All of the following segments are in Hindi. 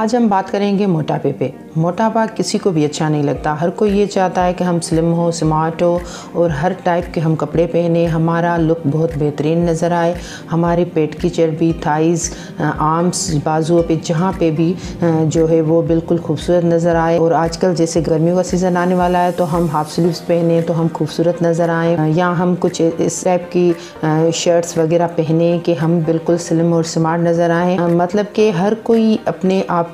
आज हम बात करेंगे मोटापे पे। मोटापा किसी को भी अच्छा नहीं लगता। हर कोई ये चाहता है कि हम स्लिम हो, स्मार्ट हो और हर टाइप के हम कपड़े पहने, हमारा लुक बहुत बेहतरीन नज़र आए, हमारे पेट की चर्बी, थाइज़, आर्म्स, बाजुओं पे, जहाँ पे भी जो है वो बिल्कुल खूबसूरत नज़र आए। और आजकल जैसे गर्मियों का सीज़न आने वाला है तो हम हाफ स्लीव्स पहने तो हम खूबसूरत नज़र आएँ, या हम कुछ इस टाइप की शर्ट्स वगैरह पहने कि हम बिल्कुल स्लिम और स्मार्ट नज़र आएँ। मतलब कि हर कोई अपने आपको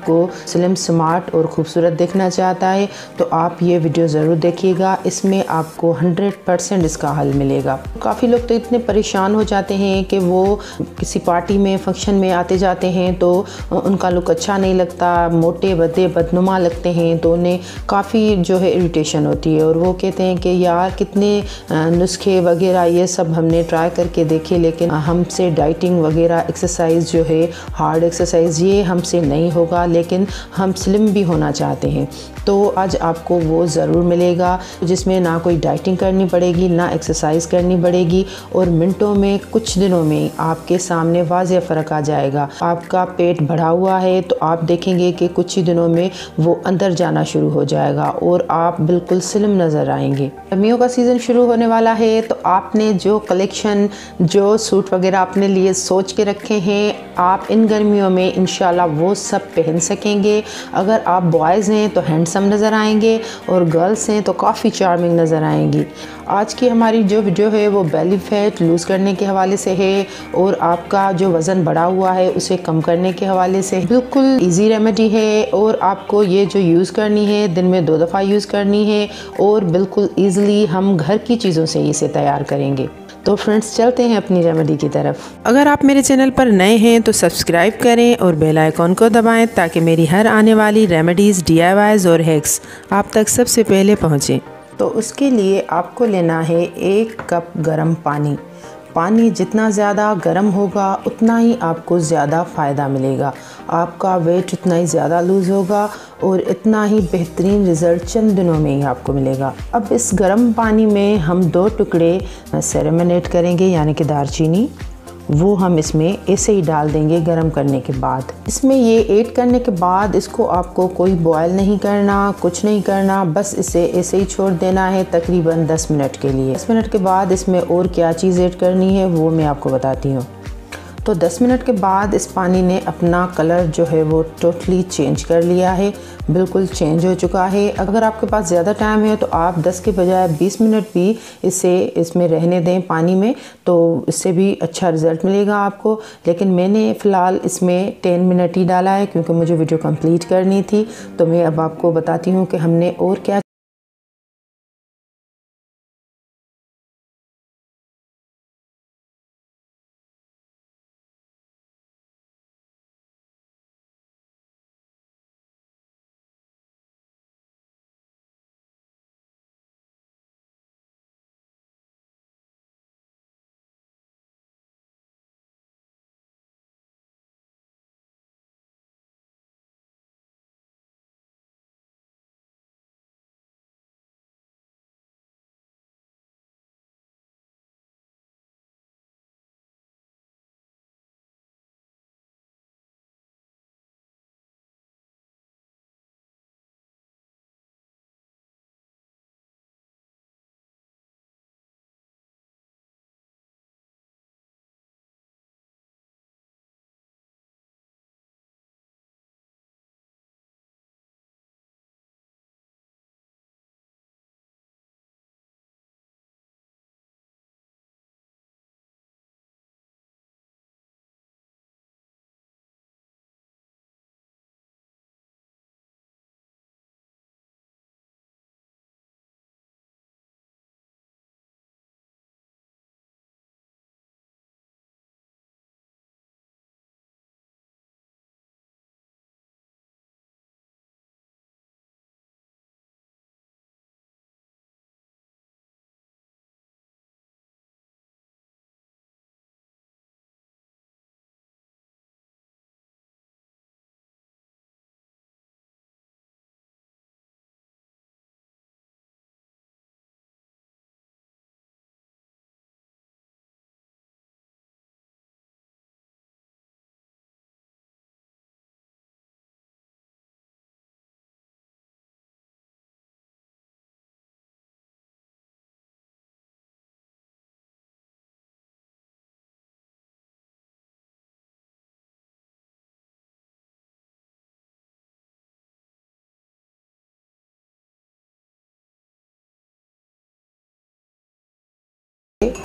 स्लिम, स्मार्ट और खूबसूरत देखना चाहता है। तो आप ये वीडियो ज़रूर देखिएगा, इसमें आपको 100% इसका हल मिलेगा। काफ़ी लोग तो इतने परेशान हो जाते हैं कि वो किसी पार्टी में, फंक्शन में आते जाते हैं तो उनका लुक अच्छा नहीं लगता, मोटे बदे बदनुमा लगते हैं, तो उन्हें काफ़ी जो है इरिटेशन होती है और वो कहते हैं कि यार कितने नुस्खे वगैरह ये सब हमने ट्राई करके देखे, लेकिन हमसे डाइटिंग वगैरह, एक्सरसाइज जो है, हार्ड एक्सरसाइज, ये हमसे नहीं होगा, लेकिन हम स्लिम भी होना चाहते हैं। तो आज आपको वो ज़रूर मिलेगा जिसमें ना कोई डाइटिंग करनी पड़ेगी, ना एक्सरसाइज करनी पड़ेगी, और मिनटों में, कुछ दिनों में आपके सामने वाज़ेह फ़र्क आ जाएगा। आपका पेट बढ़ा हुआ है तो आप देखेंगे कि कुछ ही दिनों में वो अंदर जाना शुरू हो जाएगा और आप बिल्कुल स्लिम नज़र आएंगे। गर्मियों का सीज़न शुरू होने वाला है तो आपने जो कलेक्शन, जो सूट वगैरह अपने लिए सोच के रखे हैं, आप इन गर्मियों में इंशाल्लाह वो सब पहन सकेंगे। अगर आप बॉयज़ हैं तो हैंडसम नज़र आएंगे और गर्ल्स हैं तो काफ़ी चार्मिंग नज़र आएंगी। आज की हमारी जो वीडियो है वो बेली फैट लूज़ करने के हवाले से है और आपका जो वज़न बढ़ा हुआ है उसे कम करने के हवाले से। बिल्कुल इजी रेमेडी है और आपको ये जो यूज़ करनी है दिन में 2 दफ़ा यूज़ करनी है और बिल्कुल ईज़िली हम घर की चीज़ों से इसे तैयार करेंगे। तो फ्रेंड्स, चलते हैं अपनी रेमेडी की तरफ। अगर आप मेरे चैनल पर नए हैं तो सब्सक्राइब करें और बेल आइकॉन को दबाएं ताकि मेरी हर आने वाली रेमेडीज़, DIYs और हैक्स आप तक सबसे पहले पहुँचें। तो उसके लिए आपको लेना है 1 कप गर्म पानी। पानी जितना ज़्यादा गर्म होगा उतना ही आपको ज़्यादा फ़ायदा मिलेगा, आपका वेट उतना ही ज़्यादा लूज़ होगा और इतना ही बेहतरीन रिज़ल्ट चंद दिनों में ही आपको मिलेगा। अब इस गर्म पानी में हम 2 टुकड़े सेरेमिनेट करेंगे, यानी कि दालचीनी, वो हम इसमें ऐसे ही डाल देंगे गर्म करने के बाद। इसमें ये ऐड करने के बाद इसको आपको कोई बॉयल नहीं करना, कुछ नहीं करना, बस इसे ऐसे ही छोड़ देना है तकरीबन 10 मिनट के लिए। 10 मिनट के बाद इसमें और क्या चीज़ ऐड करनी है वो मैं आपको बताती हूँ। तो 10 मिनट के बाद इस पानी ने अपना कलर जो है वो टोटली चेंज कर लिया है, बिल्कुल चेंज हो चुका है। अगर आपके पास ज़्यादा टाइम है तो आप 10 के बजाय 20 मिनट भी इसे इसमें रहने दें पानी में, तो इससे भी अच्छा रिज़ल्ट मिलेगा आपको। लेकिन मैंने फ़िलहाल इसमें 10 मिनट ही डाला है क्योंकि मुझे वीडियो कंप्लीट करनी थी। तो मैं अब आपको बताती हूँ कि हमने और क्या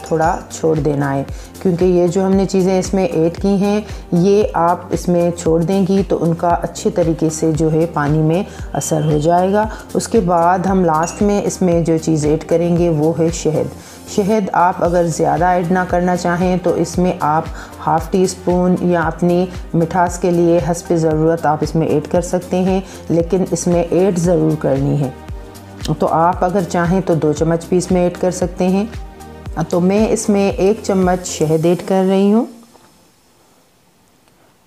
थोड़ा छोड़ देना है, क्योंकि ये जो हमने चीज़ें इसमें ऐड की हैं ये आप इसमें छोड़ देंगी तो उनका अच्छे तरीके से जो है पानी में असर हो जाएगा। उसके बाद हम लास्ट में इसमें जो चीज़ ऐड करेंगे वो है शहद। शहद आप अगर ज़्यादा ऐड ना करना चाहें तो इसमें आप हाफ़ टी स्पून या अपनी मिठास के लिए हस्ब ज़रूरत आप इसमें ऐड कर सकते हैं, लेकिन इसमें ऐड ज़रूर करनी है। तो आप अगर चाहें तो 2 चम्मच भी इसमें ऐड कर सकते हैं। तो मैं इसमें 1 चम्मच शहद ऐड कर रही हूँ।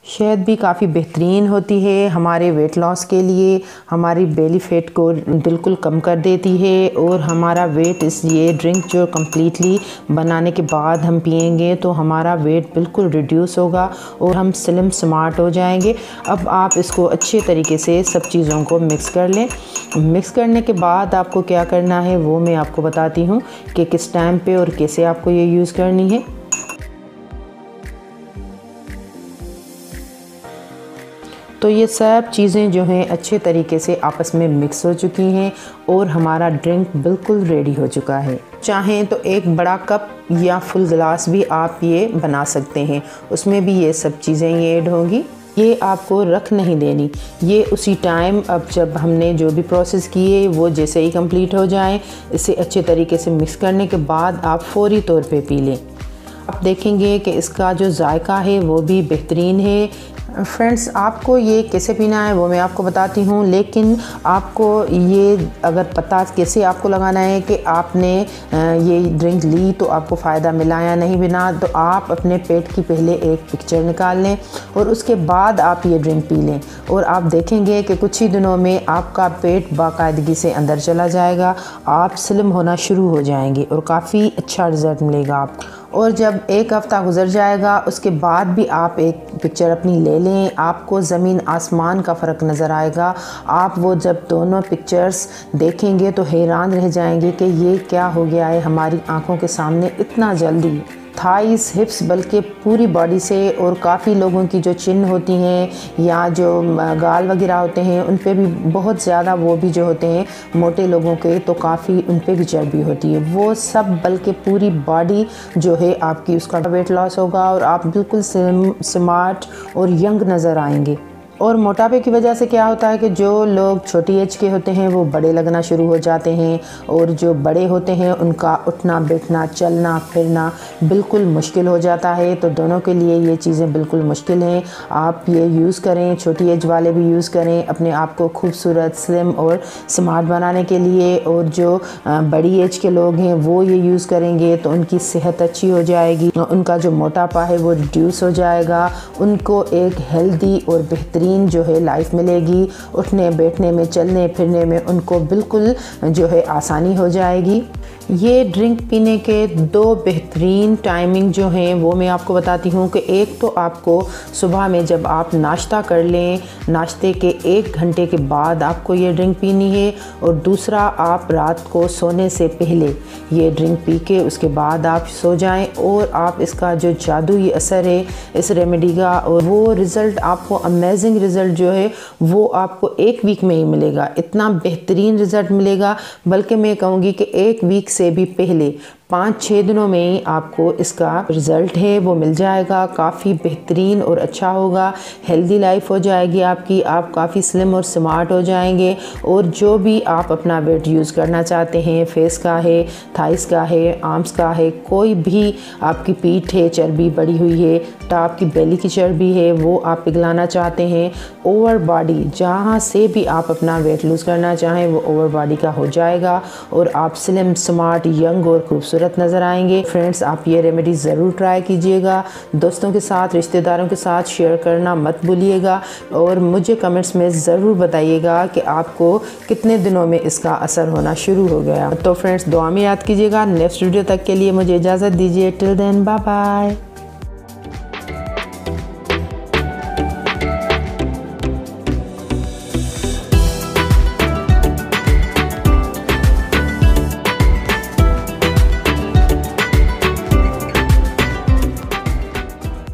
शहद भी काफ़ी बेहतरीन होती है हमारे वेट लॉस के लिए, हमारी बेली फैट को बिल्कुल कम कर देती है और हमारा वेट ये ड्रिंक जो कम्प्लीटली बनाने के बाद हम पिएंगे तो हमारा वेट बिल्कुल रिड्यूस होगा और हम स्लिम स्मार्ट हो जाएंगे। अब आप इसको अच्छे तरीके से सब चीज़ों को मिक्स कर लें। मिक्स करने के बाद आपको क्या करना है वो मैं आपको बताती हूँ कि किस टाइम पे और कैसे आपको ये यूज़ करनी है। तो ये सब चीज़ें जो हैं अच्छे तरीके से आपस में मिक्स हो चुकी हैं और हमारा ड्रिंक बिल्कुल रेडी हो चुका है। चाहें तो एक बड़ा कप या फुल गिलास भी आप ये बना सकते हैं, उसमें भी ये सब चीज़ें ये ऐड होंगी। ये आपको रख नहीं देनी, ये उसी टाइम अब जब हमने जो भी प्रोसेस किए वो जैसे ही कंप्लीट हो जाए इसे अच्छे तरीके से मिक्स करने के बाद आप फौरी तौर पे पी लें। आप देखेंगे कि इसका जो जायका है वो भी बेहतरीन है। फ्रेंड्स, आपको ये कैसे पीना है वो मैं आपको बताती हूँ, लेकिन आपको ये अगर पता कैसे आपको लगाना है कि आपने ये ड्रिंक ली तो आपको फ़ायदा मिला या नहीं मिला, तो आप अपने पेट की पहले एक पिक्चर निकाल लें और उसके बाद आप ये ड्रिंक पी लें और आप देखेंगे कि कुछ ही दिनों में आपका पेट बाकायदगी से अंदर चला जाएगा, आप स्लिम होना शुरू हो जाएंगे और काफ़ी अच्छा रिज़ल्ट मिलेगा आपको। और जब 1 हफ़्ता गुजर जाएगा उसके बाद भी आप एक पिक्चर अपनी ले लें, आपको ज़मीन आसमान का फ़र्क नज़र आएगा। आप वो जब दोनों पिक्चर्स देखेंगे तो हैरान रह जाएंगे कि ये क्या हो गया है हमारी आंखों के सामने इतना जल्दी। थाइस, हिप्स, बल्कि पूरी बॉडी से, और काफ़ी लोगों की जो चिन होती हैं या जो गाल वगैरह होते हैं उन पे भी बहुत ज़्यादा, वो भी जो होते हैं मोटे लोगों के तो काफ़ी उन पे भी चर्बी होती है, वो सब बल्कि पूरी बॉडी जो है आपकी उसका वेट लॉस होगा और आप बिल्कुल स्मार्ट और यंग नज़र आएंगे। और मोटापे की वजह से क्या होता है कि जो लोग छोटी एज के होते हैं वो बड़े लगना शुरू हो जाते हैं और जो बड़े होते हैं उनका उठना बैठना चलना फिरना बिल्कुल मुश्किल हो जाता है। तो दोनों के लिए ये चीज़ें बिल्कुल मुश्किल हैं। आप ये यूज़ करें, छोटी एज वाले भी यूज़ करें अपने आप को खूबसूरत, स्लिम और स्मार्ट बनाने के लिए, और जो बड़ी एज के लोग हैं वो ये यूज़ करेंगे तो उनकी सेहत अच्छी हो जाएगी, उनका जो मोटापा है वो रिड्यूस हो जाएगा, उनको एक हेल्दी और बेहतरीन जो है लाइफ मिलेगी, उठने बैठने में चलने फिरने में उनको बिल्कुल जो है आसानी हो जाएगी। ये ड्रिंक पीने के 2 बेहतरीन टाइमिंग जो हैं वो मैं आपको बताती हूँ कि एक तो आपको सुबह में जब आप नाश्ता कर लें, नाश्ते के 1 घंटे के बाद आपको ये ड्रिंक पीनी है, और दूसरा आप रात को सोने से पहले ये ड्रिंक पी के उसके बाद आप सो जाएं, और आप इसका जो जादुई असर है इस रेमेडी का और वो रिज़ल्ट आपको अमेजिंग रिज़ल्ट जो है वो आपको 1 वीक में ही मिलेगा। इतना बेहतरीन रिज़ल्ट मिलेगा, बल्कि मैं कहूँगी कि 1 वीक से भी पहले 5-6 दिनों में ही आपको इसका रिज़ल्ट है वो मिल जाएगा। काफ़ी बेहतरीन और अच्छा होगा, हेल्दी लाइफ हो जाएगी आपकी, आप काफ़ी स्लिम और स्मार्ट हो जाएंगे। और जो भी आप अपना वेट यूज़ करना चाहते हैं, फेस का है, थाइस का है, आर्म्स का है, कोई भी आपकी पीठ है चर्बी बढ़ी हुई है, टॉप की बेली की चर्बी है वो आप पिघलाना चाहते हैं, ओवर बॉडी जहाँ से भी आप अपना वेट लूज़ करना चाहें वो ओवर बॉडी का हो जाएगा और आप स्लिम, स्मार्ट, यंग और खूबसूरत नज़र आएंगे। फ्रेंड्स, आप ये रेमेडी ज़रूर ट्राई कीजिएगा, दोस्तों के साथ, रिश्तेदारों के साथ शेयर करना मत भूलिएगा, और मुझे कमेंट्स में ज़रूर बताइएगा कि आपको कितने दिनों में इसका असर होना शुरू हो गया। तो फ्रेंड्स, दुआ में याद कीजिएगा। नेक्स्ट वीडियो तक के लिए मुझे इजाज़त दीजिए। Till then, bye bye.